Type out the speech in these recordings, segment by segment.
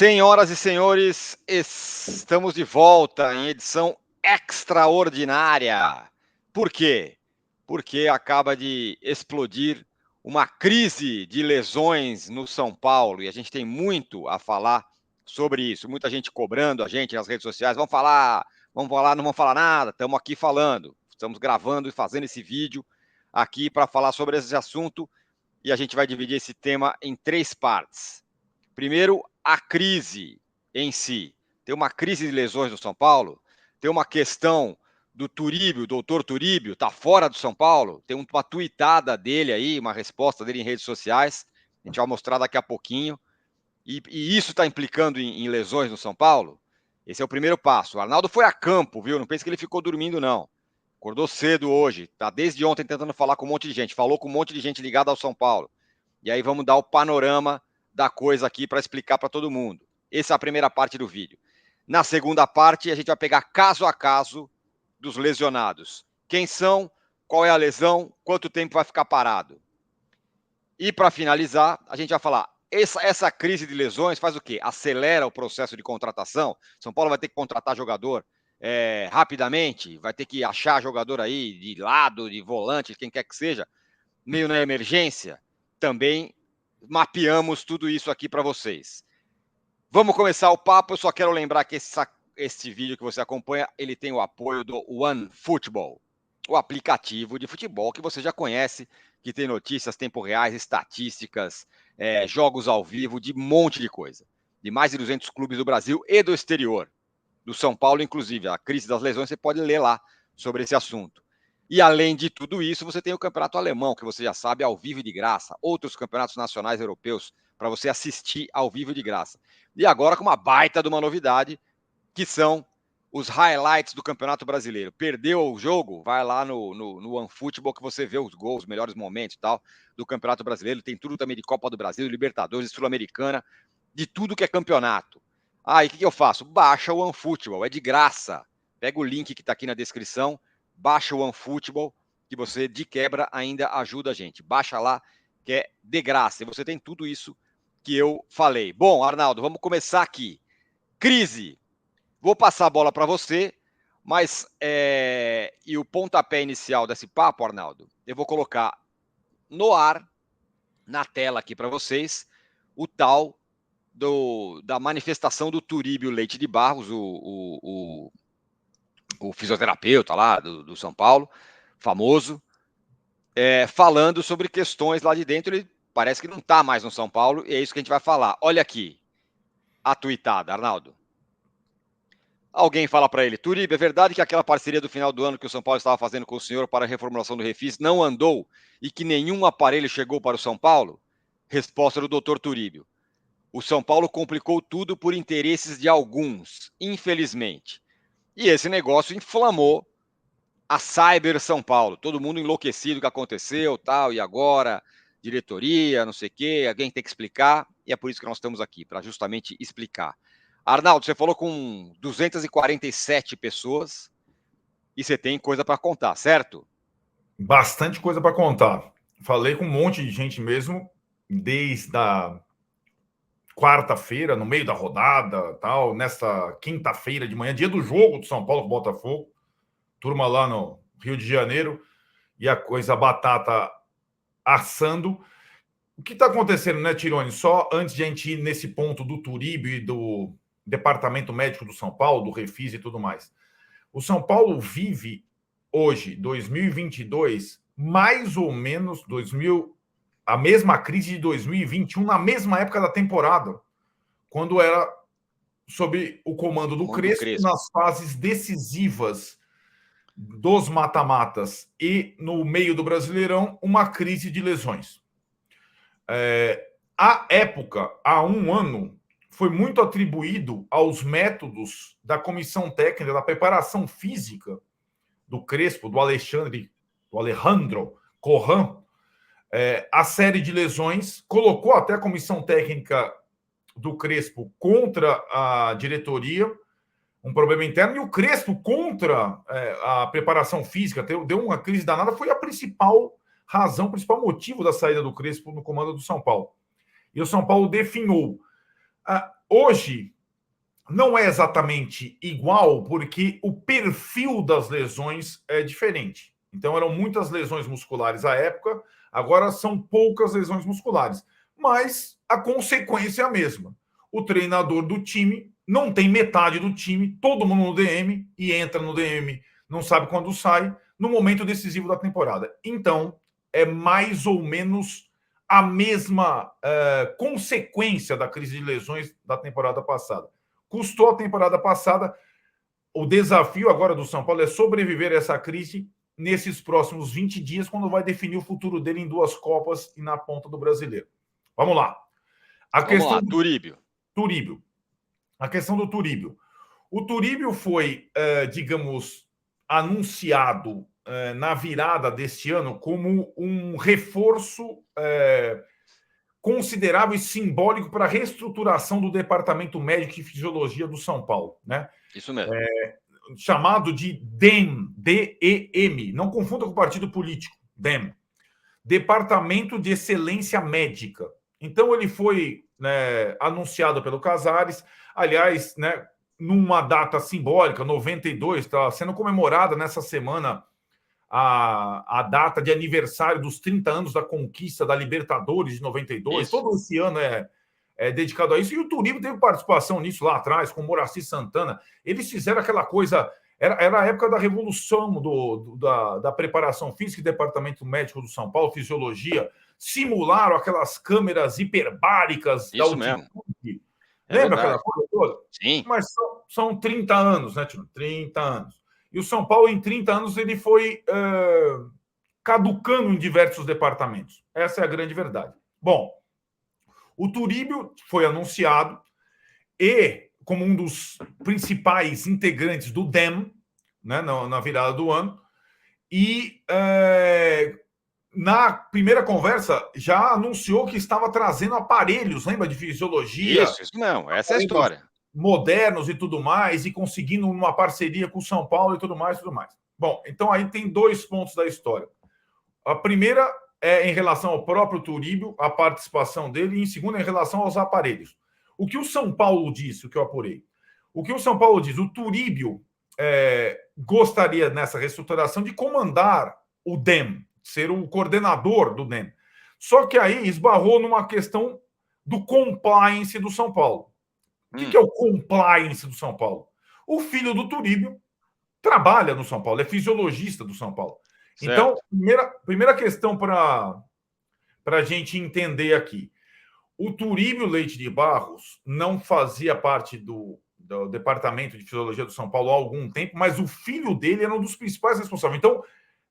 Senhoras e senhores, estamos de volta em edição extraordinária. Por quê? Porque acaba de explodir uma crise de lesões no São Paulo e a gente tem muito a falar sobre isso. Muita gente cobrando a gente nas redes sociais. Vamos falar, não vamos falar nada. Estamos aqui falando. Estamos gravando e fazendo esse vídeo aqui para falar sobre esse assunto e a gente vai dividir esse tema em 3 partes. Primeiro, a crise em si. Tem uma crise de lesões no São Paulo, tem uma questão do Turíbio, o doutor Turíbio, está fora do São Paulo, tem uma tuitada dele aí, uma resposta dele em redes sociais, a gente vai mostrar daqui a pouquinho, e isso está implicando em lesões no São Paulo? Esse é o primeiro passo. O Arnaldo foi a campo, viu? Não pense que ele ficou dormindo, não. Acordou cedo hoje, tá desde ontem tentando falar com um monte de gente, falou com um monte de gente ligada ao São Paulo. E aí vamos dar o panorama da coisa aqui para explicar para todo mundo. Essa é a primeira parte do vídeo. Na segunda parte, a gente vai pegar caso a caso dos lesionados. Quem são, qual é a lesão, quanto tempo vai ficar parado. E para finalizar, a gente vai falar, essa crise de lesões faz o quê? Acelera o processo de contratação. São Paulo vai ter que contratar jogador rapidamente, vai ter que achar jogador aí de lado, de volante, quem quer que seja, meio na emergência. Também mapeamos tudo isso aqui para vocês. Vamos começar o papo. Eu só quero lembrar que esse vídeo que você acompanha, ele tem o apoio do OneFootball, o aplicativo de futebol que você já conhece, que tem notícias, tempo reais, estatísticas, jogos ao vivo, de um monte de coisa. De mais de 200 clubes do Brasil e do exterior. Do São Paulo, inclusive. A crise das lesões, você pode ler lá sobre esse assunto. E além de tudo isso, você tem o campeonato alemão, que você já sabe, ao vivo e de graça. Outros campeonatos nacionais europeus para você assistir ao vivo e de graça. E agora com uma baita de uma novidade, que são os highlights do Campeonato Brasileiro. Perdeu o jogo? Vai lá no OneFootball que você vê os gols, os melhores momentos e tal do Campeonato Brasileiro. Tem tudo também de Copa do Brasil, Libertadores, Sul-Americana, de tudo que é campeonato. E o que eu faço? Baixa o OneFootball, é de graça. Pega o link que está aqui na descrição, baixa o OneFootball, que você, de quebra, ainda ajuda a gente. Baixa lá, que é de graça. E você tem tudo isso que eu falei. Bom, Arnaldo, vamos começar aqui. Crise. Vou passar a bola para você, mas e o pontapé inicial desse papo, Arnaldo, eu vou colocar no ar, na tela aqui para vocês, o tal da manifestação do Turíbio Leite de Barros, o fisioterapeuta lá do São Paulo, famoso, falando sobre questões lá de dentro. Ele parece que não está mais no São Paulo, e é isso que a gente vai falar. Olha aqui a tuitada, Arnaldo. Alguém fala para ele, Turíbio, é verdade que aquela parceria do final do ano que o São Paulo estava fazendo com o senhor para a reformulação do Refis não andou e que nenhum aparelho chegou para o São Paulo? Resposta do doutor Turíbio. O São Paulo complicou tudo por interesses de alguns, infelizmente. E esse negócio inflamou a Cyber São Paulo. Todo mundo enlouquecido com o que aconteceu, tal, e agora, diretoria, não sei o quê, alguém tem que explicar, e é por isso que nós estamos aqui, para justamente explicar. Arnaldo, você falou com 247 pessoas e você tem coisa para contar, certo? Bastante coisa para contar. Falei com um monte de gente mesmo, desde a quarta-feira, no meio da rodada, tal, nessa quinta-feira de manhã, dia do jogo do São Paulo com o Botafogo, turma lá no Rio de Janeiro, e a coisa, a batata assando. O que está acontecendo, né, Tirone? Só antes de a gente ir nesse ponto do Turíbio e do Departamento Médico do São Paulo, do Refis e tudo mais. O São Paulo vive hoje, 2022, mais ou menos a mesma crise de 2021, na mesma época da temporada, quando era sob o comando do Crespo, nas fases decisivas dos mata-matas e no meio do Brasileirão, uma crise de lesões. A época, há um ano, foi muito atribuído aos métodos da comissão técnica, da preparação física do Crespo, do Alejandro Corran, a série de lesões, colocou até a comissão técnica do Crespo contra a diretoria, um problema interno, e o Crespo contra a preparação física, deu uma crise danada, foi a principal razão, o principal motivo da saída do Crespo no comando do São Paulo. E o São Paulo definhou. Hoje, não é exatamente igual, porque o perfil das lesões é diferente. Então, eram muitas lesões musculares à época, agora são poucas lesões musculares. Mas a consequência é a mesma. O treinador do time não tem metade do time, todo mundo no DM, e entra no DM, não sabe quando sai, no momento decisivo da temporada. Então, é mais ou menos a mesma consequência da crise de lesões da temporada passada. Custou a temporada passada. O desafio agora do São Paulo é sobreviver a essa crise nesses próximos 20 dias, quando vai definir o futuro dele em 2 Copas e na ponta do Brasileiro. Vamos lá. Vamos lá, Turíbio. Turíbio. A questão do Turíbio. O Turíbio foi, digamos, anunciado na virada deste ano como um reforço considerável e simbólico para a reestruturação do Departamento Médico e Fisiologia do São Paulo, né? Isso mesmo. Chamado de DEM, D-E-M. Não confunda com o partido político, DEM. Departamento de Excelência Médica. Então, ele foi, né, anunciado pelo Casares, aliás, né, numa data simbólica, 92, está sendo comemorada nessa semana a data de aniversário dos 30 anos da conquista da Libertadores de 92. Isso. Todo esse ano é dedicado a isso. E o Turíbio teve participação nisso lá atrás, com o Moraci Santana. Eles fizeram aquela coisa... Era a época da revolução da preparação física e departamento médico do São Paulo, fisiologia. Simularam aquelas câmeras hiperbáricas da altitude. Lembra aquela coisa toda? Sim. Mas são 30 anos, né, Tino? 30 anos. E o São Paulo, em 30 anos, ele foi caducando em diversos departamentos. Essa é a grande verdade. Bom, o Turíbio foi anunciado e, como um dos principais integrantes do DEM, né, na virada do ano, e na primeira conversa já anunciou que estava trazendo aparelhos, lembra, de fisiologia? Isso não, essa é a história. Modernos e tudo mais, e conseguindo uma parceria com o São Paulo e tudo mais, tudo mais. Bom, então aí tem 2 pontos da história. A primeira é em relação ao próprio Turíbio, a participação dele, e em segunda, em relação aos aparelhos. O que o São Paulo disse, o que eu apurei? O que o São Paulo diz? O Turíbio gostaria, nessa reestruturação, de comandar o DEM, ser o coordenador do DEM. Só que aí esbarrou numa questão do compliance do São Paulo. O que é o compliance do São Paulo? O filho do Turíbio trabalha no São Paulo, é fisiologista do São Paulo. Certo. Então, primeira questão para a gente entender aqui. O Turíbio Leite de Barros não fazia parte do Departamento de Fisiologia do São Paulo há algum tempo, mas o filho dele era um dos principais responsáveis. Então,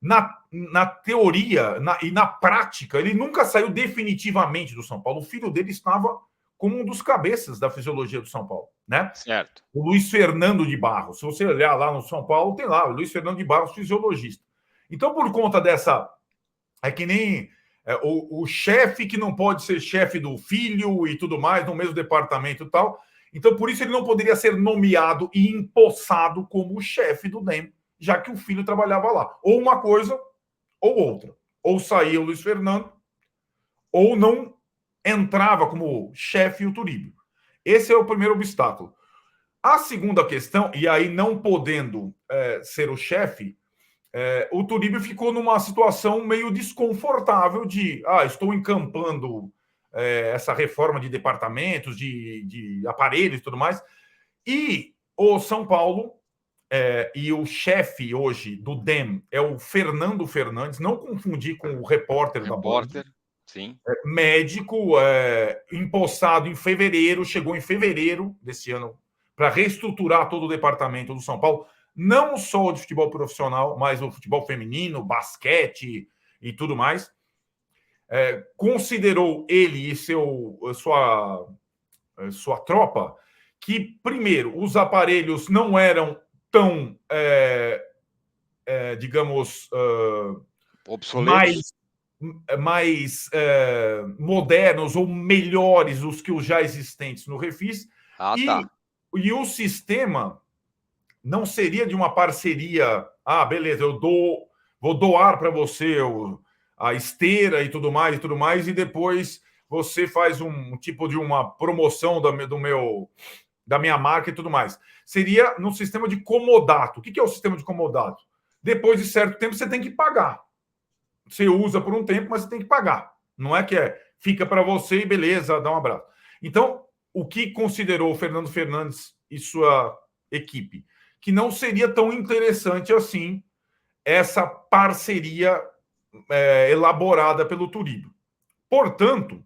na teoria e na prática, ele nunca saiu definitivamente do São Paulo. O filho dele estava como um dos cabeças da fisiologia do São Paulo, né? Certo. O Luiz Fernando de Barros. Se você olhar lá no São Paulo, tem lá o Luiz Fernando de Barros, fisiologista. Então, por conta dessa... É que nem o chefe que não pode ser chefe do filho e tudo mais, no mesmo departamento e tal. Então, por isso, ele não poderia ser nomeado e empossado como o chefe do DEM, já que o filho trabalhava lá. Ou uma coisa, ou outra. Ou saía o Luiz Fernando, ou não entrava como chefe o Turíbio. Esse é o primeiro obstáculo. A segunda questão, e aí não podendo ser o chefe, o Turíbio ficou numa situação meio desconfortável de estou encampando essa reforma de departamentos, de aparelhos e tudo mais, e o São Paulo e o chefe hoje do DEM é o Fernando Fernandes, não confundir com o repórter da Band. Sim. Médico, empossado em fevereiro, chegou em fevereiro desse ano para reestruturar todo o departamento do São Paulo, não só o de futebol profissional, mas o futebol feminino, basquete e tudo mais. Considerou ele e sua tropa que, primeiro, os aparelhos não eram tão, digamos, obsoletos, mais modernos ou melhores os que os já existentes no Refis. E o sistema não seria de uma parceria, beleza, vou doar para você a esteira e tudo mais, e depois você faz um tipo de uma promoção da minha marca e tudo mais. Seria no sistema de comodato. O que é o sistema de comodato? Depois de certo tempo, você tem que pagar. Você usa por um tempo, mas você tem que pagar. Não é que fica para você e beleza, dá um abraço. Então, o que considerou o Fernando Fernandes e sua equipe? Que não seria tão interessante assim essa parceria elaborada pelo Turíbio. Portanto,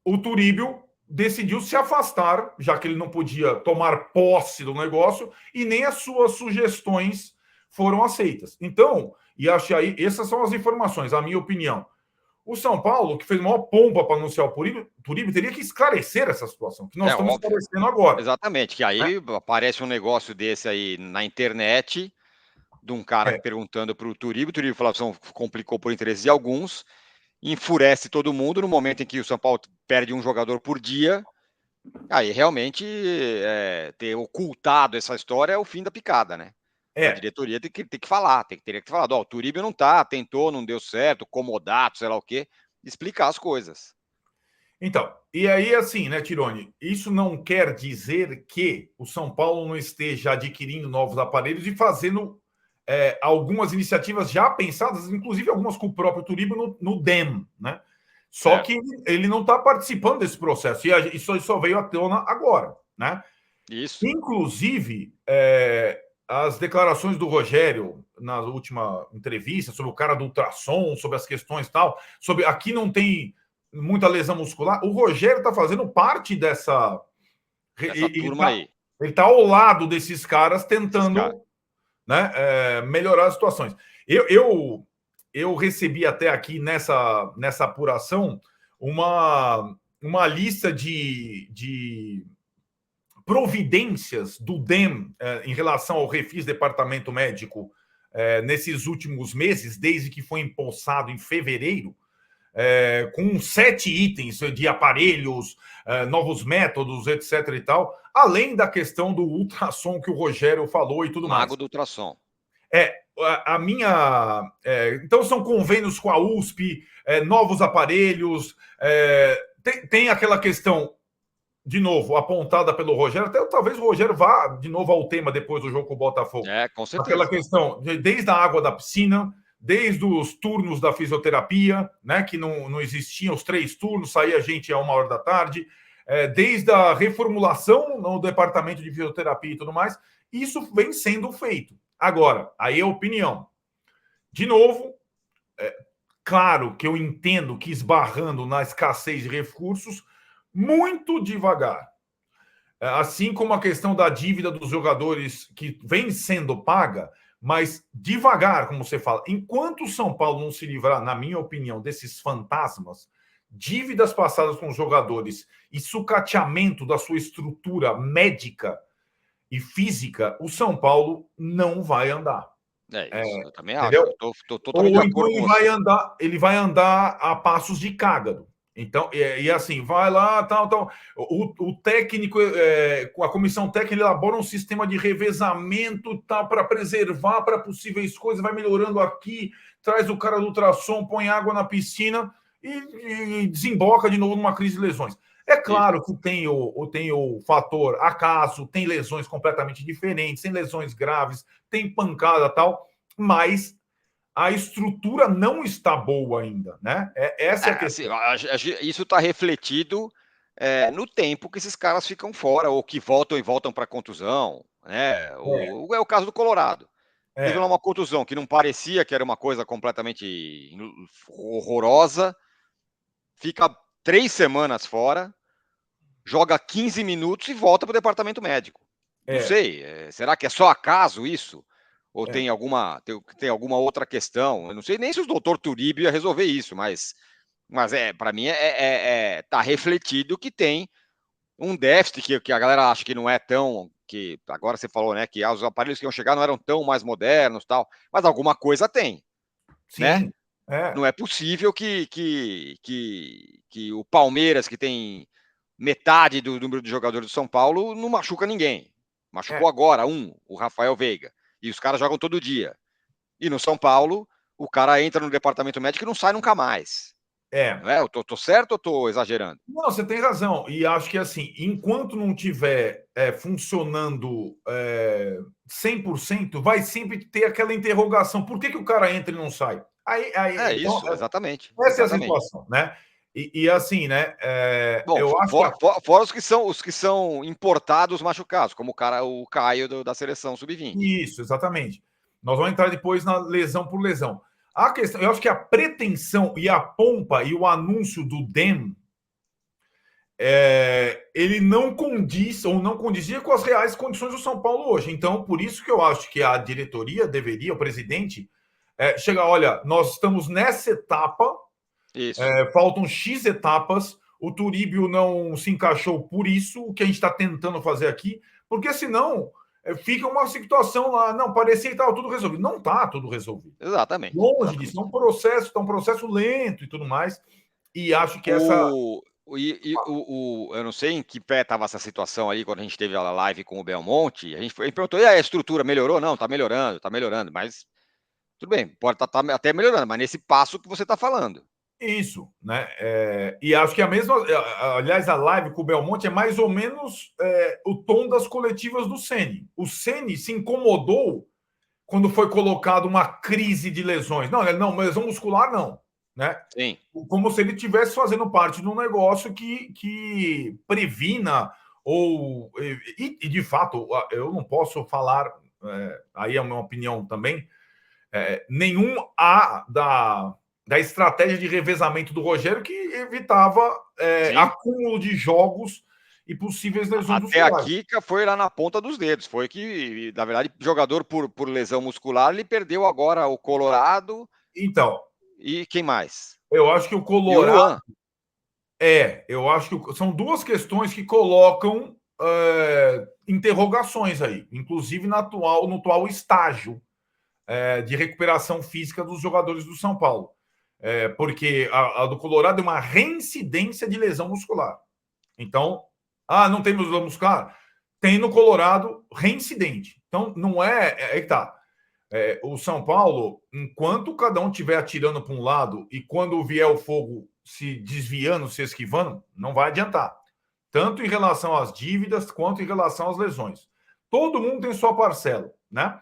o Turíbio decidiu se afastar, já que ele não podia tomar posse do negócio, e nem as suas sugestões foram aceitas. Então, e acho aí, essas são as informações, a minha opinião. O São Paulo, que fez maior pompa para anunciar o Turíbio, teria que esclarecer essa situação, que nós estamos óbvio. esclarecendo agora. Exatamente, que aí aparece um negócio desse aí na internet, de um cara perguntando para o Turíbio falou que complicou por interesse de alguns, enfurece todo mundo no momento em que o São Paulo perde um jogador por dia. Aí realmente ter ocultado essa história é o fim da picada, né? A diretoria tem que falar, teria que ter falado, o Turíbio não tá, tentou, não deu certo, comodato, sei lá o quê, explicar as coisas. Então, e aí assim, né, Tironi, isso não quer dizer que o São Paulo não esteja adquirindo novos aparelhos e fazendo algumas iniciativas já pensadas, inclusive algumas com o próprio Turíbio no DEM, né? Só que ele não está participando desse processo, e isso só veio à tona agora, né? Isso. Inclusive, as declarações do Rogério na última entrevista sobre o cara do ultrassom, sobre as questões e tal, sobre aqui não tem muita lesão muscular, o Rogério está fazendo parte dessa turma aí. Ele está ao lado desses caras tentando né, melhorar as situações. Eu recebi até aqui nessa apuração uma lista de providências do DEM em relação ao Refis Departamento Médico nesses últimos meses, desde que foi empossado em fevereiro, com 7 itens de aparelhos, novos métodos, etc. e tal, além da questão do ultrassom que o Rogério falou e tudo mais. Mago do ultrassom. A minha. Então, são convênios com a USP, novos aparelhos. Tem aquela questão, de novo, apontada pelo Rogério. Até talvez o Rogério vá de novo ao tema depois do jogo com o Botafogo. Com certeza. Aquela questão, desde a água da piscina, desde os turnos da fisioterapia, né, que não existiam os 3 turnos, saía gente a 1h da tarde, desde a reformulação no departamento de fisioterapia e tudo mais, isso vem sendo feito. Agora, aí é opinião. De novo, claro que eu entendo que esbarrando na escassez de recursos, muito devagar. Assim como a questão da dívida dos jogadores que vem sendo paga, mas devagar, como você fala. Enquanto o São Paulo não se livrar, na minha opinião, desses fantasmas, dívidas passadas com os jogadores e sucateamento da sua estrutura médica e física, o São Paulo não vai andar. Isso, eu também entendeu? acho. Estou totalmente de acordo com você. Ele vai andar a passos de cágado. Então, e assim, vai lá, tal. O técnico, a comissão técnica elabora um sistema de revezamento para preservar para possíveis coisas, vai melhorando aqui, traz o cara do ultrassom, põe água na piscina e desemboca de novo numa crise de lesões. É claro que tem o fator acaso, tem lesões completamente diferentes, tem lesões graves, tem pancada e tal, mas a estrutura não está boa ainda, né? Essa é a questão. Assim, isso está refletido no tempo que esses caras ficam fora, ou que voltam para contusão, né? É o caso do Colorado. Teve lá uma contusão que não parecia que era uma coisa completamente horrorosa, fica 3 semanas fora, joga 15 minutos e volta para o departamento médico. Não sei, será que é só acaso isso? Ou tem alguma outra questão? Eu não sei nem se o doutor Turíbio ia resolver isso, mas para mim tá refletido que tem um déficit que a galera acha que não é tão, que agora você falou, né, que os aparelhos que iam chegar não eram tão mais modernos, tal, mas alguma coisa tem, sim, né? Não é possível que o Palmeiras, que tem metade do número de jogadores do São Paulo, não machuca ninguém. Machucou agora o Rafael Veiga. E os caras jogam todo dia. E no São Paulo, o cara entra no departamento médico e não sai nunca mais. É. Não é? Eu tô certo ou tô exagerando? Não, você tem razão. E acho que assim, enquanto não tiver funcionando 100%, vai sempre ter aquela interrogação: por que o cara entra e não sai? É Então, isso, exatamente, essa é a exatamente. situação, né? E assim, né? Bom, Eu acho que fora os que são importados machucados, como o Caio da seleção sub-20. isso, exatamente. Nós vamos entrar depois na lesão por lesão. A questão, eu acho que a pretensão e a pompa e o anúncio do DEM ele não condiz ou não condizia com as reais condições do São Paulo hoje. Então, por isso que eu acho que a diretoria deveria, o presidente, chegar, olha, nós estamos nessa etapa, Isso, faltam X etapas, o Turíbio não se encaixou por isso, o que a gente está tentando fazer aqui, porque senão fica uma situação lá, não, parecia que estava tudo resolvido. Não está tudo resolvido. exatamente, Longe disso, exatamente. é um processo lento e tudo mais, e acho que essa... Eu não sei em que pé estava essa situação aí quando a gente teve a live com o Belmonte. A gente perguntou, e aí, a estrutura melhorou? Não, tá melhorando, mas tudo bem, pode estar até melhorando, mas nesse passo que você está falando. Isso, né? E acho que a mesma. Aliás, a live com o Belmonte é mais ou menos o tom das coletivas do Ceni. O Ceni se incomodou quando foi colocado uma crise de lesões. Não, não, lesão muscular não, né? Sim, Como se ele estivesse fazendo parte de um negócio que previna ou de fato eu não posso falar, aí é uma opinião também, nenhum A da estratégia de revezamento do Rogério que evitava sim. acúmulo de jogos e possíveis lesões Até a musculares. Kika foi lá na ponta dos dedos. Foi que, na verdade, jogador por lesão muscular, ele perdeu agora o Colorado Então, e quem mais? eu acho que o E o Colorado Luan. eu acho que são duas questões que colocam interrogações aí, inclusive no atual estágio de recuperação física dos jogadores do São Paulo. Porque a do Colorado é uma reincidência de lesão muscular. Então, não tem lesão muscular? Tem no Colorado reincidente. Então, não é que tá. O São Paulo, enquanto cada um estiver atirando para um lado e quando vier o fogo se desviando, se esquivando, não vai adiantar. Tanto em relação às dívidas quanto em relação às lesões. Todo mundo tem sua parcela, né?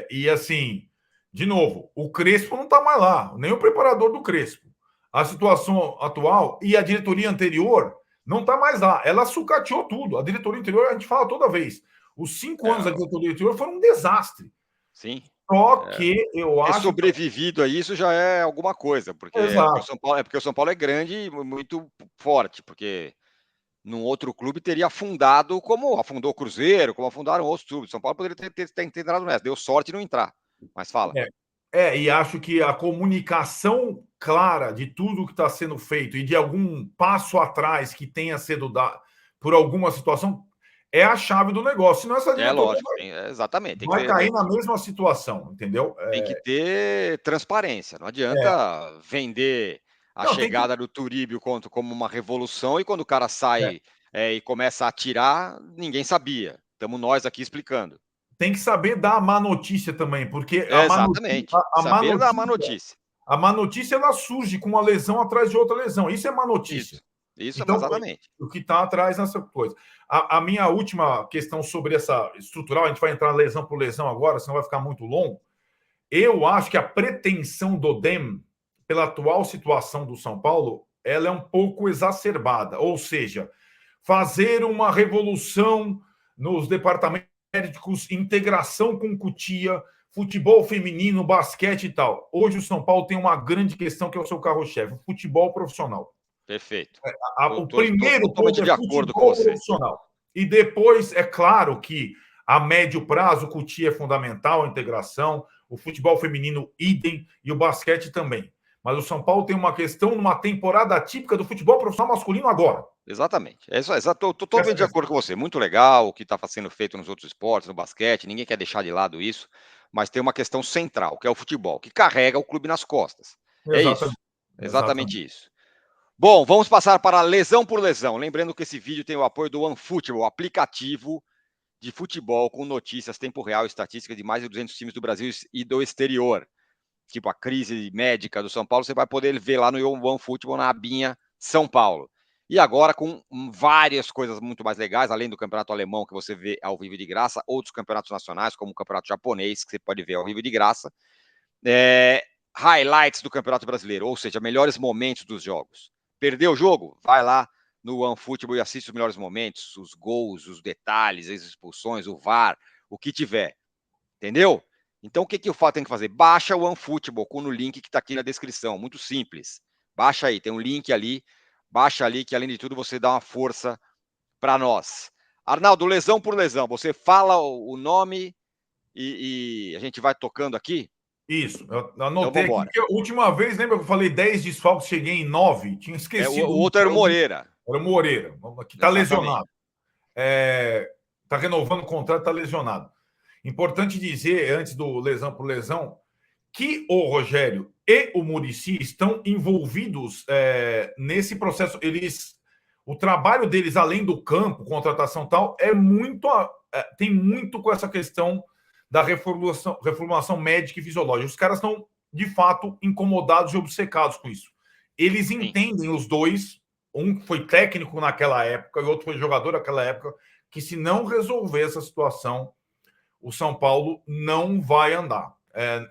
E assim, de novo, o Crespo não está mais lá, nem o preparador do Crespo. A situação atual e a diretoria anterior não está mais lá. Ela sucateou tudo. A diretoria anterior, a gente fala toda vez. Os 5 anos da É, diretoria anterior foram um desastre. sim. Só É, que eu ter acho que. sobrevivido a isso já é alguma coisa, Exato. Porque o São Paulo é grande e muito forte, porque num outro clube teria afundado como afundou o Cruzeiro, como afundaram outros clubes. São Paulo poderia ter entrado nessa, deu sorte de não entrar. Mas fala. E acho que a comunicação clara de tudo que está sendo feito e de algum passo atrás que tenha sido dado por alguma situação é a chave do negócio. Senão essa É diretoria lógico, exatamente. vai cair na mesma situação, entendeu? Tem que ter transparência. Não É, adianta vender a não, tem que, chegada do Turíbio como uma revolução e quando o cara é, sai e começa a atirar, ninguém sabia. Estamos nós aqui explicando. tem que saber dar a má notícia também, porque Exatamente. Saber dar uma notícia. a má notícia ela surge com uma lesão atrás de outra lesão. Isso é má notícia. Isso é Então, exatamente. o que está atrás nessa coisa. A minha última questão sobre essa estrutural, a gente vai entrar lesão por lesão agora, senão vai ficar muito longo. Eu acho que a pretensão do DEM, pela atual situação do São Paulo, ela é um pouco exacerbada. Ou seja, fazer uma revolução nos departamentos médicos, integração com Cutia, futebol feminino, basquete e tal. Hoje o São Paulo tem uma grande questão que é o seu carro-chefe, o futebol profissional. Perfeito. O Estou primeiro ponto totalmente é de acordo com futebol você. profissional. E depois, é claro que a médio prazo, o Cutia é fundamental, a integração, o futebol feminino, idem, e o basquete também. Mas o São Paulo tem uma questão numa temporada típica do futebol profissional masculino agora. Exatamente. É isso aí. Estou Essa totalmente de acordo com você. Muito legal o que está sendo feito nos outros esportes, no basquete. Ninguém quer deixar de lado isso. Mas tem uma questão central, que é o futebol, que carrega o clube nas costas. É isso. Exatamente. Exatamente. Exatamente isso. Bom, vamos passar para lesão por lesão. Lembrando que esse vídeo tem o apoio do OneFootball, aplicativo de futebol com notícias, tempo real e estatísticas de mais de 200 times do Brasil e do exterior. tipo a crise médica do São Paulo, você vai poder ver lá no OneFootball, na abinha São Paulo. E agora com várias coisas muito mais legais, além do campeonato alemão, que você vê ao vivo de graça, outros campeonatos nacionais, como o campeonato japonês, que você pode ver ao vivo de graça, highlights do campeonato brasileiro, ou seja, melhores momentos dos jogos. Perdeu o jogo? Vai lá no OneFootball e assiste os melhores momentos, os gols, os detalhes, as expulsões, o VAR, o que tiver. Entendeu? Então, o que o Fá tem que fazer? Baixa o OneFootball no link que está aqui na descrição. Muito simples. Baixa aí, tem um link ali. Baixa ali, que além de tudo você dá uma força para nós. Arnaldo, lesão por lesão. Você fala o nome e a gente vai tocando aqui? Isso, eu Então, anotei vamos aqui, embora. porque a última vez, lembra que eu falei 10 desfalques, cheguei em 9? Tinha O esquecido um, outro era o Moreira. era o Moreira, que está Exatamente. lesionado. Está renovando o contrato, está lesionado. Importante dizer, antes do lesão por lesão, que o Rogério e o Muricy estão envolvidos nesse processo. O trabalho deles, além do campo, contratação e tal, tem muito com essa questão da reformulação médica e fisiológica. Os caras estão, de fato, incomodados e obcecados com isso. Eles entendem, os dois, um foi técnico naquela época e outro foi jogador naquela época, que se não resolver essa situação, o São Paulo não vai andar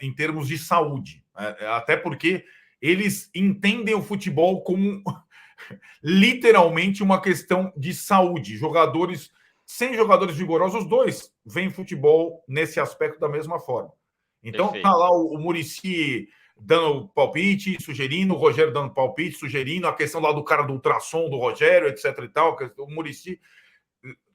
em termos de saúde. Até porque eles entendem o futebol como literalmente uma questão de saúde. Sem jogadores vigorosos, os dois veem futebol nesse aspecto da mesma forma. Então, Perfeito. tá lá o Muricy dando palpite, sugerindo, o Rogério dando palpite, sugerindo, a questão lá do cara do ultrassom do Rogério, etc e tal, o Muricy.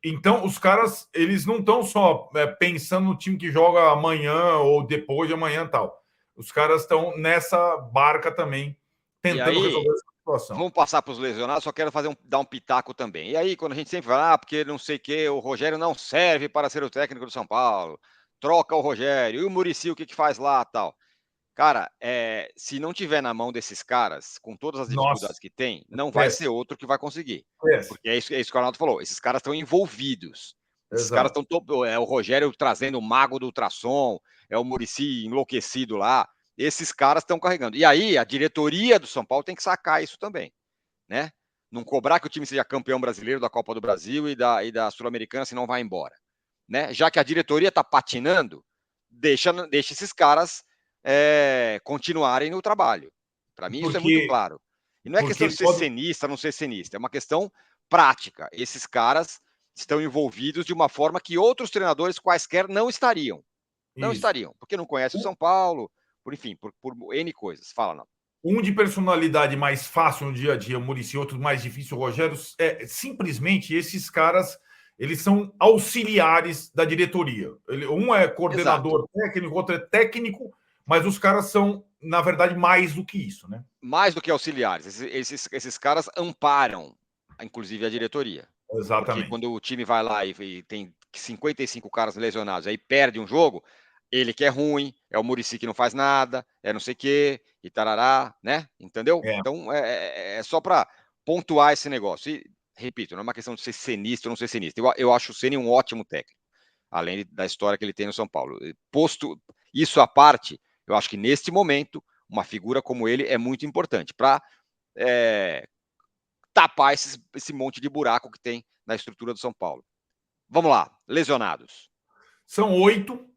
Então, os caras, eles não estão só pensando no time que joga amanhã ou depois de amanhã e tal. Os caras estão nessa barca também, tentando resolver essa situação. Vamos passar para os lesionados, só quero dar um pitaco também. E aí, quando a gente sempre fala, porque não sei o quê, o Rogério não serve para ser o técnico do São Paulo, troca o Rogério, e o Muricy o que faz lá tal. Cara, se não tiver na mão desses caras, com todas as dificuldades que tem, não vai ser outro que vai conseguir. Porque é isso que o Arnaldo falou, esses caras estão envolvidos. Esses caras estão... É o Rogério trazendo o mago do ultrassom, é o Muricy enlouquecido lá. Esses caras estão carregando. E aí, a diretoria do São Paulo tem que sacar isso também, né? Não cobrar que o time seja campeão brasileiro da Copa do Brasil e da Sul-Americana, senão vai embora, né? Já que a diretoria está patinando, deixa esses caras continuarem no trabalho. Para mim, isso é muito claro. E não é questão de ser cenista, não ser cenista, é uma questão prática. Esses caras estão envolvidos de uma forma que outros treinadores quaisquer não estariam. Não estariam, porque não conhecem o São Paulo, por N coisas. Fala, não. Um de personalidade mais fácil no dia a dia, o Muricy, outro mais difícil, o Rogério. Simplesmente esses caras, eles são auxiliares da diretoria. Um é coordenador técnico, outro é técnico, mas os caras são, na verdade, mais do que isso, né? Mais do que auxiliares. Esses caras amparam, inclusive, a diretoria. Exatamente. Porque quando o time vai lá e tem 55 caras lesionados, aí perde um jogo, ele que é ruim, é o Muricy que não faz nada, é não sei o quê, e tarará, né? Entendeu? Então, é só para pontuar esse negócio. E, repito, não é uma questão de ser cenista ou não ser cenista. Eu acho o Ceni um ótimo técnico, além da história que ele tem no São Paulo. Posto isso à parte, eu acho que neste momento, uma figura como ele é muito importante para tapar esse monte de buraco que tem na estrutura do São Paulo. Vamos lá, lesionados. São 8.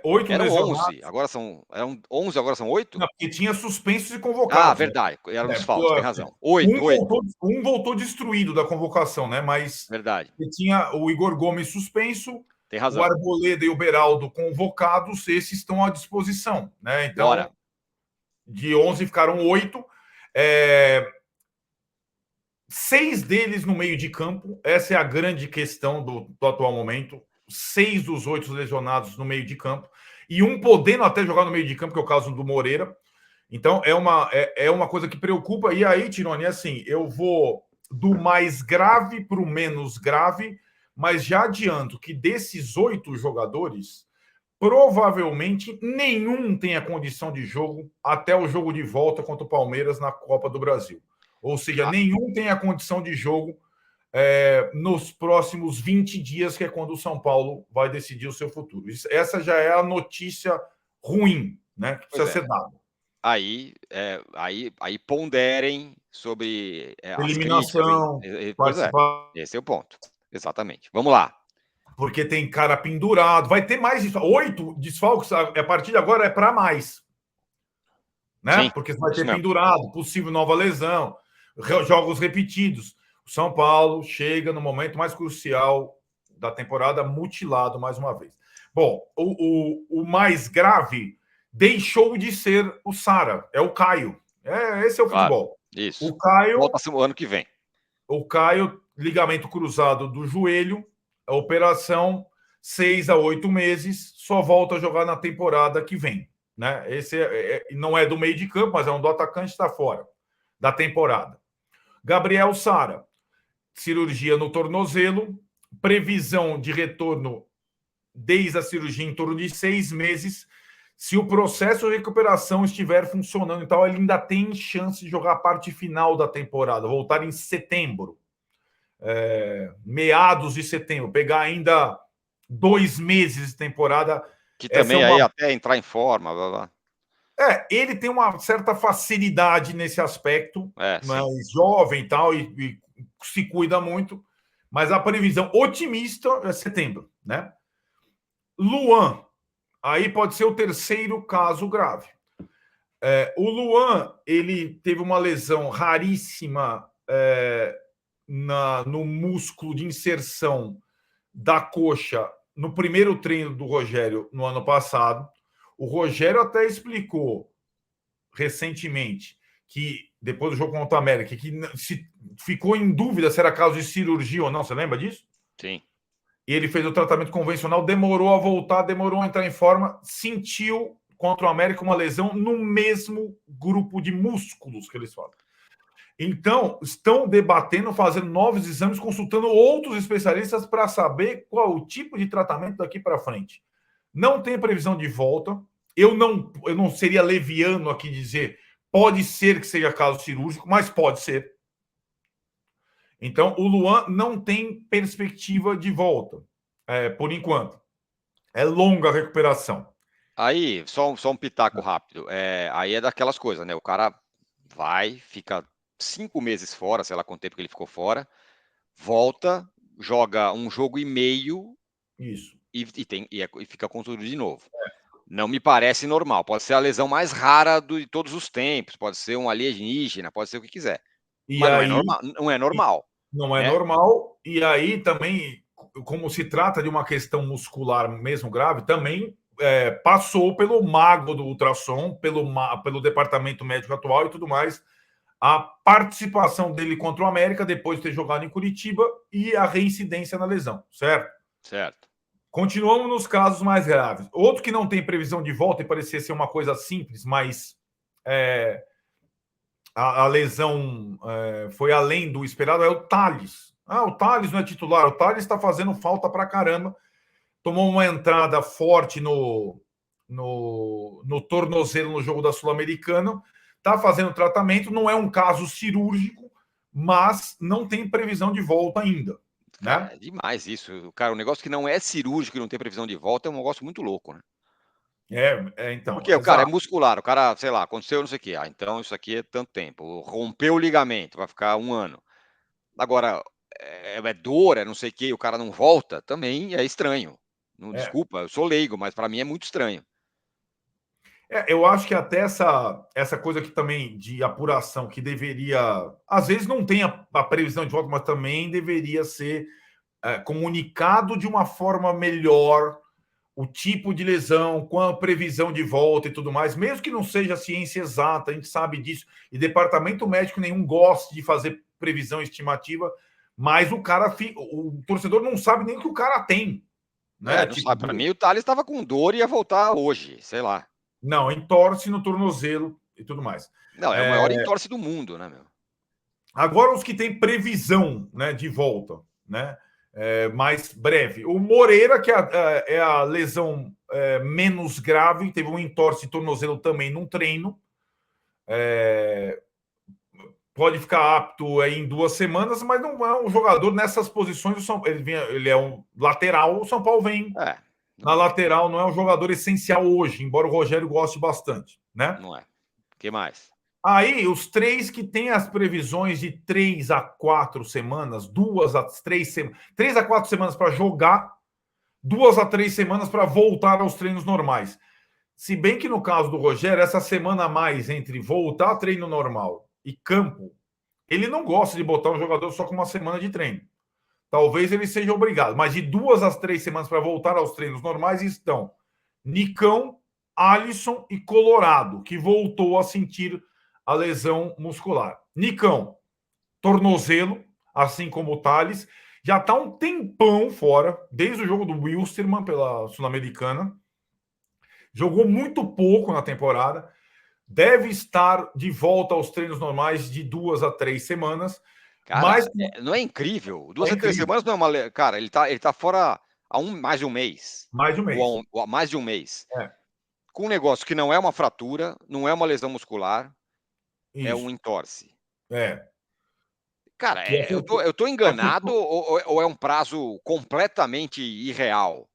8 eram lesionados. 11, eram 11, agora são 8? Não, porque tinha suspensos e convocados. Ah, verdade, eram desfalques, tem razão. 8. Um voltou destruído da convocação, né? Mas verdade. Tinha o Igor Gomes suspenso, tem razão. O Arboleda e o Beraldo convocados, esses estão à disposição, né? Então, Bora. De 11 ficaram 8. 6 deles no meio de campo, essa é a grande questão do atual momento. 6 dos 8 lesionados no meio de campo, e um podendo até jogar no meio de campo, que é o caso do Moreira. Então, é uma coisa que preocupa. E aí, Tironi, assim, eu vou do mais grave para o menos grave, mas já adianto que desses 8 jogadores, provavelmente nenhum tem a condição de jogo até o jogo de volta contra o Palmeiras na Copa do Brasil. Ou seja, nenhum tem a condição de jogo nos próximos 20 dias, que é quando o São Paulo vai decidir o seu futuro. Essa já é a notícia ruim, né? Que Pois precisa é. ser dado. Aí ponderem sobre as críticas. Eliminação, Pois é, participar, esse é o ponto. Exatamente. Vamos lá. porque tem cara pendurado. Vai ter mais 8 desfalques a partir de agora é para mais, né? Sim, Porque você vai isso ter mesmo. pendurado, possível nova lesão, jogos repetidos. O São Paulo chega no momento mais crucial da temporada, mutilado mais uma vez. Bom, o mais grave deixou de ser o Sara, é o Caio. Esse é o Claro. futebol. Isso. O Caio, Volta o ano que vem. ligamento cruzado do joelho, a operação 6 a 8 meses, só volta a jogar na temporada que vem. Né? Esse não é do meio de campo, mas é um do atacante, está fora da temporada. Gabriel Sara, cirurgia no tornozelo, previsão de retorno desde a cirurgia em torno de 6 meses. Se o processo de recuperação estiver funcionando, então ele ainda tem chance de jogar a parte final da temporada, voltar em setembro, meados de setembro, pegar ainda 2 meses de temporada. Que Essa é também aí uma. até entrar em forma. Blá, blá. Ele tem uma certa facilidade nesse aspecto, Sim. mas jovem e tal, e se cuida muito. Mas a previsão otimista é setembro, né? Luan, aí pode ser o terceiro caso grave. O Luan, ele teve uma lesão raríssima no músculo de inserção da coxa no primeiro treino do Rogério no ano passado. O Rogério até explicou recentemente que, depois do jogo contra o América, que se ficou em dúvida se era caso de cirurgia ou não. Você lembra disso? Sim. E ele fez o tratamento convencional, demorou a voltar, demorou a entrar em forma, sentiu contra o América uma lesão no mesmo grupo de músculos que eles falam. Então, estão debatendo, fazendo novos exames, consultando outros especialistas para saber qual o tipo de tratamento daqui para frente. Não tem previsão de volta. Eu não seria leviano aqui dizer pode ser que seja caso cirúrgico, mas pode ser. Então, o Luan não tem perspectiva de volta, por enquanto. É longa a recuperação. Aí, só um pitaco rápido. Aí é daquelas coisas, né? O cara vai, fica 5 meses fora, sei lá quanto tempo que ele ficou fora, volta, joga um jogo e meio Isso. e fica com tudo de novo. Não me parece normal. Pode ser a lesão mais rara de todos os tempos, pode ser um alienígena, pode ser o que quiser. E Mas não é aí, normal, não é normal, não é né? normal. E aí também, como se trata de uma questão muscular mesmo grave, também passou pelo mago do ultrassom, pelo departamento médico atual e tudo mais, a participação dele contra o América depois de ter jogado em Curitiba e a reincidência na lesão, certo? Certo. Continuamos nos casos mais graves. Outro que não tem previsão de volta e parecia ser uma coisa simples, mas a lesão foi além do esperado, é o Thales. O Thales não é titular, o Thales está fazendo falta pra caramba. Tomou uma entrada forte no tornozelo no jogo da Sul-Americana, está fazendo tratamento, não é um caso cirúrgico, mas não tem previsão de volta ainda. Cara, Né? é demais isso. Cara, um negócio que não é cirúrgico e não tem previsão de volta é um negócio muito louco, né? Então, Porque o cara é exato. muscular, o cara, sei lá, aconteceu não sei o quê. Então isso aqui é tanto tempo. Rompeu o ligamento, vai ficar 1 ano. Agora, dor, não sei o quê, e o cara não volta, também é estranho. Não, desculpa, eu sou leigo, mas para mim é muito estranho. Eu acho que até essa coisa aqui também de apuração, que deveria. Às vezes não tem a previsão de volta, mas também deveria ser comunicado de uma forma melhor o tipo de lesão, com a previsão de volta e tudo mais, mesmo que não seja ciência exata, a gente sabe disso, e departamento médico nenhum gosta de fazer previsão estimativa, mas o torcedor não sabe nem o que o cara tem. Né? Não sabe. Para mim, o Thales estava com dor e ia voltar hoje, sei lá. Não, entorce no tornozelo e tudo mais. Não, é o maior entorse do mundo, né, meu? Agora, os que têm previsão, né, de volta, né, mais breve. O Moreira, que é a lesão menos grave, teve um entorse de tornozelo também num treino. Pode ficar apto em 2 semanas, mas não é um jogador nessas posições. Ele é um lateral, o São Paulo vem Na lateral não é um jogador essencial hoje, embora o Rogério goste bastante, né? Não é. O que mais? Aí, os três que têm as previsões de 3 a 4 semanas, 2 a 3 semanas, 3 a 4 semanas para jogar, 2 a 3 semanas para voltar aos treinos normais. Se bem que no caso do Rogério, essa semana a mais entre voltar a treino normal e campo, ele não gosta de botar um jogador só com uma semana de treino. Talvez ele seja obrigado, mas de 2 a 3 semanas para voltar aos treinos normais estão Nicão, Alisson e Colorado, que voltou a sentir a lesão muscular. Nicão, tornozelo, assim como o Thales, já está um tempão fora, desde o jogo do Wilstermann pela Sul-Americana. Jogou muito pouco na temporada. Deve estar de volta aos treinos normais de 2 a 3 semanas. Cara, Mas não é incrível? Duas é a três incrível. semanas não é uma. Cara, ele tá fora há mais de um mês. Mais de um mês. Ou há mais de um mês. É. Com um negócio que não é uma fratura, não é uma lesão muscular, é um Isso. entorse. É. Cara, Que eu tô enganado afetou, ou é um prazo completamente irreal?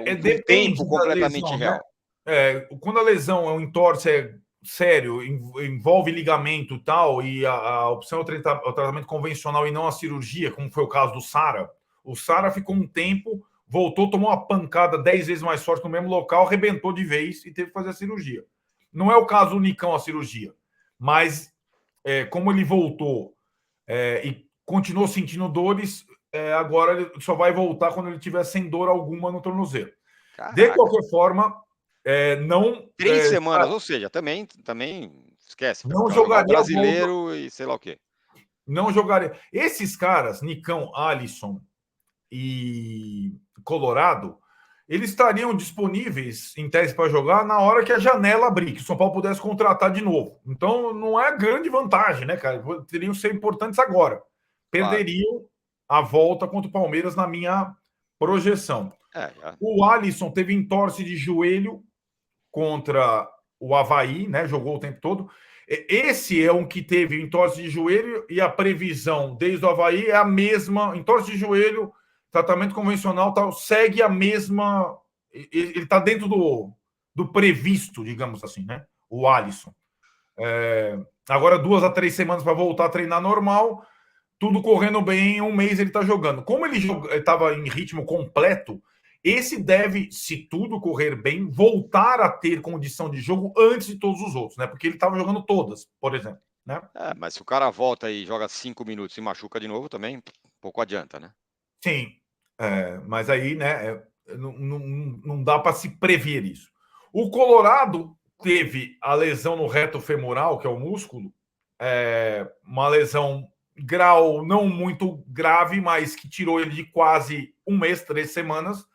Um depende tempo da completamente lesão, né? irreal? Quando a lesão é um entorse sério, envolve ligamento e tal, e a opção é o tratamento convencional e não a cirurgia, como foi o caso do Sara. O Sara ficou um tempo, voltou, tomou uma pancada 10 vezes mais forte no mesmo local, arrebentou de vez e teve que fazer a cirurgia. Não é o caso do Nicão a cirurgia, mas como ele voltou e continuou sentindo dores, agora ele só vai voltar quando ele tiver sem dor alguma no tornozelo. De Caraca. qualquer forma, não, 3 semanas, ou seja, também esquece. não Vai jogar o jogaria a volta, brasileiro e sei lá o quê. não jogaria. Esses caras, Nicão, Alisson e Colorado, eles estariam disponíveis em tese para jogar na hora que a janela abrir, que o São Paulo pudesse contratar de novo. Então, não é grande vantagem, né, cara? Teriam que ser importantes agora. Claro. Perderiam a volta contra o Palmeiras na minha projeção. Já. O Alisson teve entorse de joelho contra o Avaí, né? Jogou o tempo todo. Esse é um que teve entorse de joelho e a previsão desde o Avaí é a mesma. Entorse de joelho, tratamento convencional, tal, segue a mesma. Ele está dentro do previsto, digamos assim, né? O Alisson. Agora 2 a 3 semanas para voltar a treinar normal, tudo correndo bem, em um mês ele está jogando. Como ele estava em ritmo completo, esse deve, se tudo correr bem, voltar a ter condição de jogo antes de todos os outros, né? Porque ele estava jogando todas, por exemplo, né? Mas se o cara volta e joga 5 minutos e machuca de novo, também pouco adianta, né? Sim, mas aí, né, não dá para se prever isso. O Colorado teve a lesão no reto femoral, que é o músculo, uma lesão grau não muito grave, mas que tirou ele de quase um mês, 3 semanas.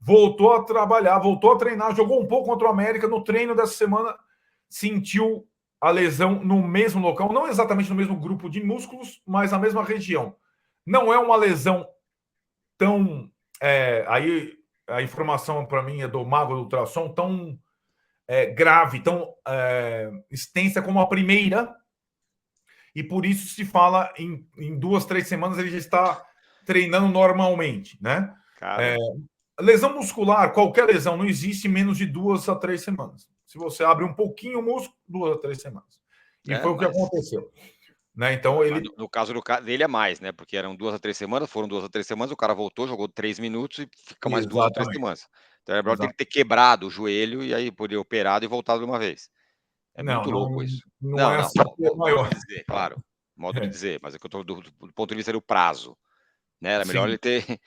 Voltou a trabalhar, voltou a treinar, jogou um pouco contra o América. No treino dessa semana, sentiu a lesão no mesmo local, não exatamente no mesmo grupo de músculos, mas na mesma região. Não é uma lesão tão. Aí a informação para mim é do mago do ultrassom, tão grave, tão extensa como a primeira, e por isso se fala em 2, 3 semanas ele já está treinando normalmente, né? Caramba. Lesão muscular, qualquer lesão, não existe menos de 2 a 3 semanas. Se você abre um pouquinho o músculo, 2 a 3 semanas. E foi o que Mas, aconteceu. Né? Então mas ele. no caso dele é mais, né? Porque eram 2 a 3 semanas, foram 2 a 3 semanas, o cara voltou, jogou 3 minutos e fica mais 2 a 3 Exatamente. semanas. Então é melhor Exatamente. dele ter quebrado o joelho e aí poder operado e voltado de uma vez. É Não, muito louco não, isso. não Não, é não, assim que é modo maior. de dizer, claro. Modo de É, dizer, mas é que eu tô do ponto de vista do prazo, né? Era melhor sim. ele ter.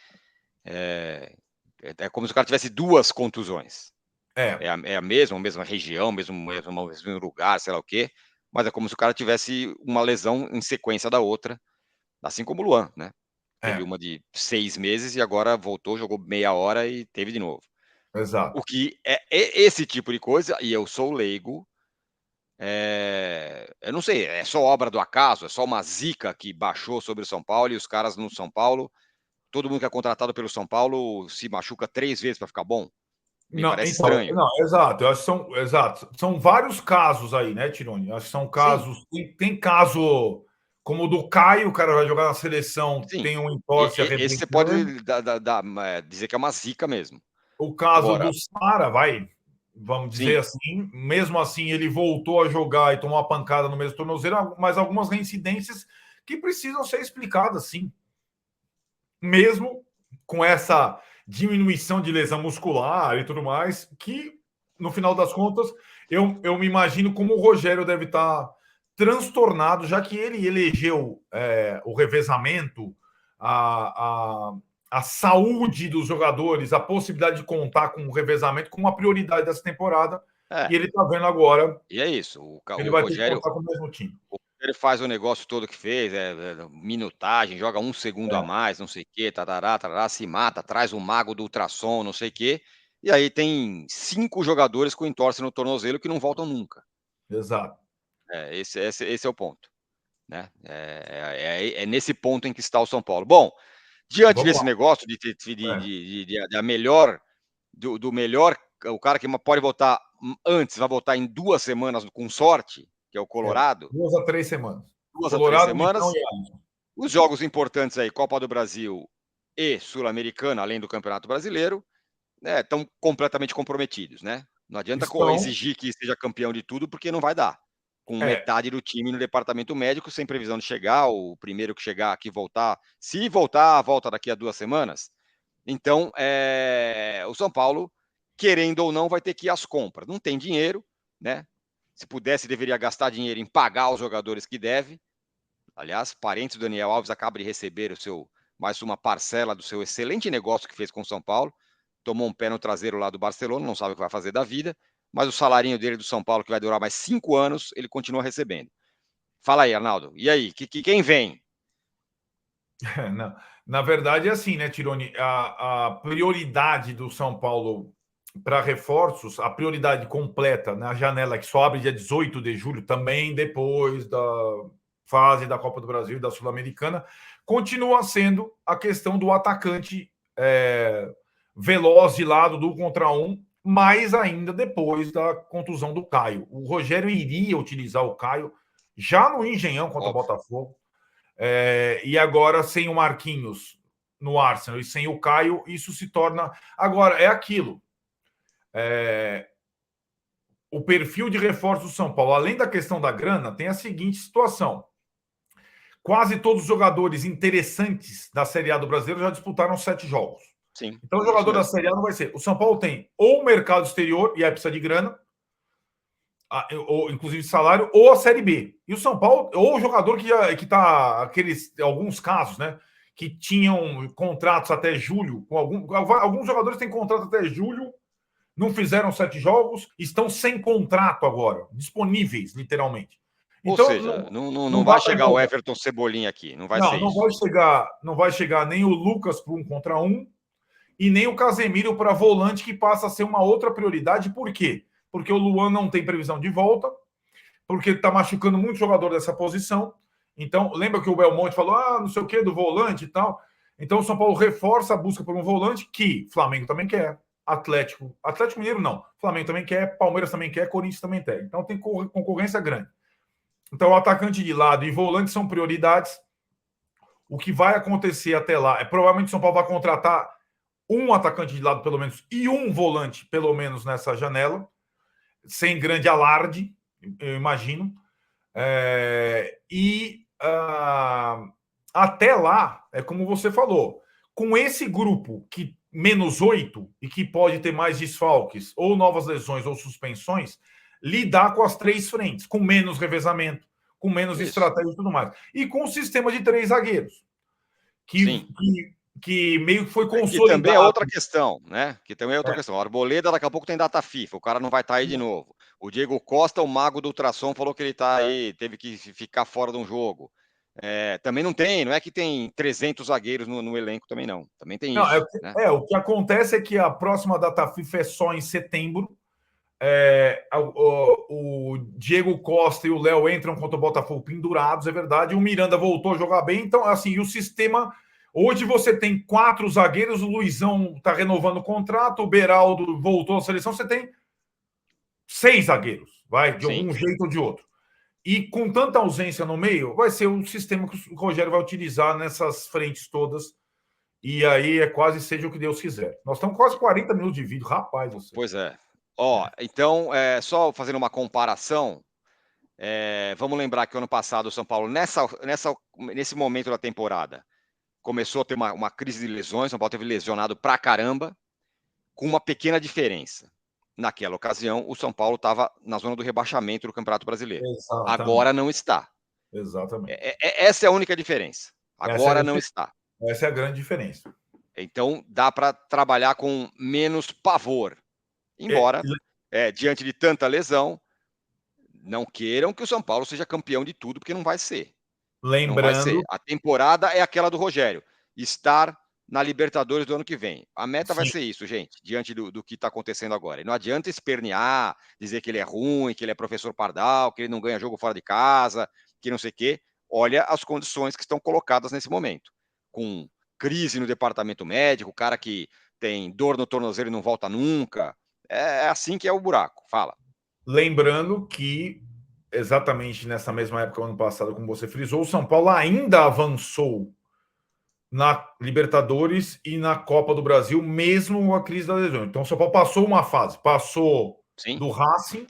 É como se o cara tivesse duas contusões. É, É a mesma região, mesmo lugar, sei lá o quê, mas é como se o cara tivesse uma lesão em sequência da outra, assim como o Luan, né? Teve é, uma de 6 meses e agora voltou, jogou meia hora e teve de novo. O exato. que é esse tipo de coisa, e eu sou leigo, eu não sei, é só obra do acaso, é só uma zica que baixou sobre o São Paulo e os caras no São Paulo, todo mundo que é contratado pelo São Paulo se machuca 3 vezes para ficar bom. Me Não, parece então, estranho. não, exato. Eu acho que são vários casos aí, né, Tironi? Acho que são Sim, casos. Tem caso como o do Caio, o cara vai jogar na seleção, sim. tem um entorse Esse você pode arrebentando. dizer que é uma zica mesmo. o caso Agora, do Sara, vamos dizer sim, assim, mesmo assim ele voltou a jogar e tomou uma pancada no mesmo tornozelo, mas algumas reincidências que precisam ser explicadas, sim. Mesmo com essa diminuição de lesão muscular e tudo mais, que, no final das contas, eu me imagino como o Rogério deve estar transtornado, já que ele elegeu o revezamento, a, a, a saúde dos jogadores, a possibilidade de contar com o revezamento como uma prioridade dessa temporada, é, e ele está vendo agora e é isso. que ele O vai ter que Rogério, contar com o mesmo time. ele faz o negócio todo que fez, minutagem, joga um segundo a É, mais, não sei o quê, tarará, tarará, se mata, traz o mago do ultrassom, não sei o quê. E aí tem 5 jogadores com entorse no tornozelo que não voltam nunca. exato. Esse é o ponto, né? É nesse ponto em que está o São Paulo. Bom, diante Vamos desse lá. negócio É, a melhor do melhor, o cara que pode votar antes, vai votar em 2 semanas com sorte, que é o é. Colorado, 2 a 3 semanas. 2 a 3 Colorado, Vitão semanas. e Alisson. Os jogos importantes aí, Copa do Brasil e Sul-Americana, além do Campeonato Brasileiro, né, estão completamente comprometidos, né? Não adianta Estão. exigir que seja campeão de tudo, porque não vai dar. Com É, metade do time no departamento médico, sem previsão de chegar, o primeiro que chegar aqui voltar, se voltar, volta daqui a 2 semanas. Então, o São Paulo, querendo ou não, vai ter que ir às compras. Não tem dinheiro, né? Se pudesse, deveria gastar dinheiro em pagar os jogadores que deve. Aliás, parentes do Daniel Alves acabam de receber mais uma parcela do seu excelente negócio que fez com o São Paulo. Tomou um pé no traseiro lá do Barcelona, não sabe o que vai fazer da vida, mas o salarinho dele do São Paulo, que vai durar mais 5 anos, ele continua recebendo. Fala aí, Arnaldo. E aí, quem vem? na verdade é assim, né, Tironi? A prioridade do São Paulo para reforços, a prioridade completa na janela que só abre dia 18 de julho, também depois da fase da Copa do Brasil e da Sul-Americana, continua sendo a questão do atacante veloz de lado do contra um, mais ainda depois da contusão do Caio. O Rogério iria utilizar o Caio já no Engenhão contra o Óbvio. Botafogo. E agora, sem o Marquinhos no Arsenal e sem o Caio, isso se torna. Agora, é aquilo. O perfil de reforço do São Paulo, além da questão da grana, tem a seguinte situação: quase todos os jogadores interessantes da Série A do Brasileiro já disputaram 7 jogos. Sim, Então, o é isso jogador da mesmo. Série A não vai ser. O São Paulo tem ou o mercado exterior, e aí precisa de grana, ou inclusive salário, ou a Série B. E o São Paulo, ou o jogador que está, aqueles, alguns casos, né? Que tinham contratos até julho, com alguns jogadores têm contrato até julho, não fizeram 7 jogos, estão sem contrato agora, disponíveis, literalmente. Ou Então, seja, não não dá vai para chegar o encontrar. Everton Cebolinha aqui, não vai ser Não, isso. não vai chegar nem o Lucas para um contra um, e nem o Casemiro para volante, que passa a ser uma outra prioridade. Por quê? Porque o Luan não tem previsão de volta, porque está machucando muito jogador dessa posição. Então, lembra que o Belmonte falou, não sei o que, do volante e tal. Então, o São Paulo reforça a busca por um volante que Flamengo também quer, Atlético Mineiro não, Flamengo também quer, Palmeiras também quer, Corinthians também quer. Então, tem concorrência grande. Então, o atacante de lado e volante são prioridades. O que vai acontecer até lá é provavelmente o São Paulo vai contratar um atacante de lado, pelo menos, e um volante, pelo menos, nessa janela, sem grande alarde, eu imagino. Até lá, é como você falou, com esse grupo que menos 8 e que pode ter mais desfalques, ou novas lesões, ou suspensões, lidar com as 3 frentes, com menos revezamento, com menos Isso. estratégia e tudo mais. E com o sistema de 3 zagueiros, que, Sim. que, que meio que foi Que também é consolidado. outra questão, né? Que também é outra questão. O Arboleda daqui a pouco tem data FIFA, o cara não vai estar aí de novo. O Diego Costa, o mago do ultrassom, falou que ele está aí, teve que ficar fora de um jogo. Também não é que tem 300 zagueiros no elenco também não. Também tem Não, isso, né? o que acontece é que a próxima data FIFA é só em setembro. O Diego Costa e o Léo entram contra o Botafogo pendurados, é verdade. O Miranda voltou a jogar bem. Então, assim, o sistema. Hoje você tem 4 zagueiros, o Luizão está renovando o contrato, o Beraldo voltou à seleção, você tem 6 zagueiros, vai, de Sim. algum jeito ou de outro. E com tanta ausência no meio, vai ser o sistema que o Rogério vai utilizar nessas frentes todas. E aí é quase seja o que Deus quiser. Nós estamos quase 40 minutos de vídeo, rapaz. Você. Pois é. Ó, então, só fazendo uma comparação, vamos lembrar que o ano passado o São Paulo, nesse momento da temporada, começou a ter uma crise de lesões, o São Paulo teve lesionado pra caramba, com uma pequena diferença. Naquela ocasião, o São Paulo estava na zona do rebaixamento do Campeonato Brasileiro. Exatamente. Agora não está. Exatamente. Essa é a única diferença. Agora não está. Essa é a grande diferença. Então, dá para trabalhar com menos pavor. Embora, diante de tanta lesão, não queiram que o São Paulo seja campeão de tudo, porque não vai ser. Lembrando... Não vai ser. A temporada é aquela do Rogério. Estar na Libertadores do ano que vem. A meta vai ser isso, gente, diante do que está acontecendo agora. E não adianta espernear, dizer que ele é ruim, que ele é professor Pardal, que ele não ganha jogo fora de casa, que não sei o quê. Olha as condições que estão colocadas nesse momento. Com crise no departamento médico, o cara que tem dor no tornozelo e não volta nunca. É assim que é o buraco. Fala. Lembrando que, exatamente nessa mesma época, ano passado, como você frisou, o São Paulo ainda avançou na Libertadores e na Copa do Brasil, mesmo com a crise da lesão. Então, o São Paulo passou uma fase. Passou do Racing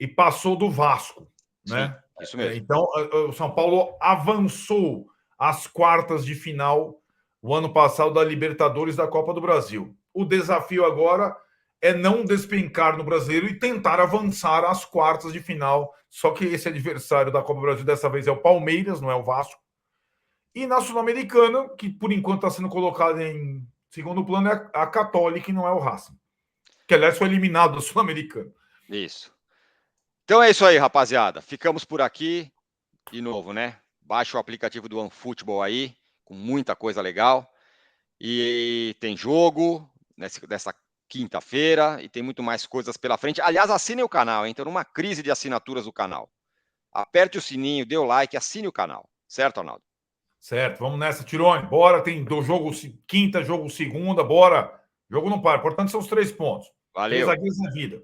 e passou do Vasco. Né? Isso mesmo. Então, o São Paulo avançou às quartas de final o ano passado da Libertadores da Copa do Brasil. O desafio agora é não despencar no Brasileiro e tentar avançar às quartas de final. Só que esse adversário da Copa do Brasil dessa vez é o Palmeiras, não é o Vasco. E na Sul-Americana, que por enquanto está sendo colocada em segundo plano, é a Católica e não é o Racing. Que, aliás, foi eliminado da Sul-Americana. Isso. Então é isso aí, rapaziada. Ficamos por aqui. De novo, né? Baixa o aplicativo do OneFootball aí, com muita coisa legal. E tem jogo nessa quinta-feira e tem muito mais coisas pela frente. Aliás, assine o canal, hein? Estou numa crise de assinaturas do canal. Aperte o sininho, dê o like, assine o canal. Certo, Arnaldo? Certo, vamos nessa, Tirone. Bora, tem do jogo quinta, jogo segunda, bora. Jogo não para. Importante são os 3 pontos. Valeu. 3 zagueiros na vida.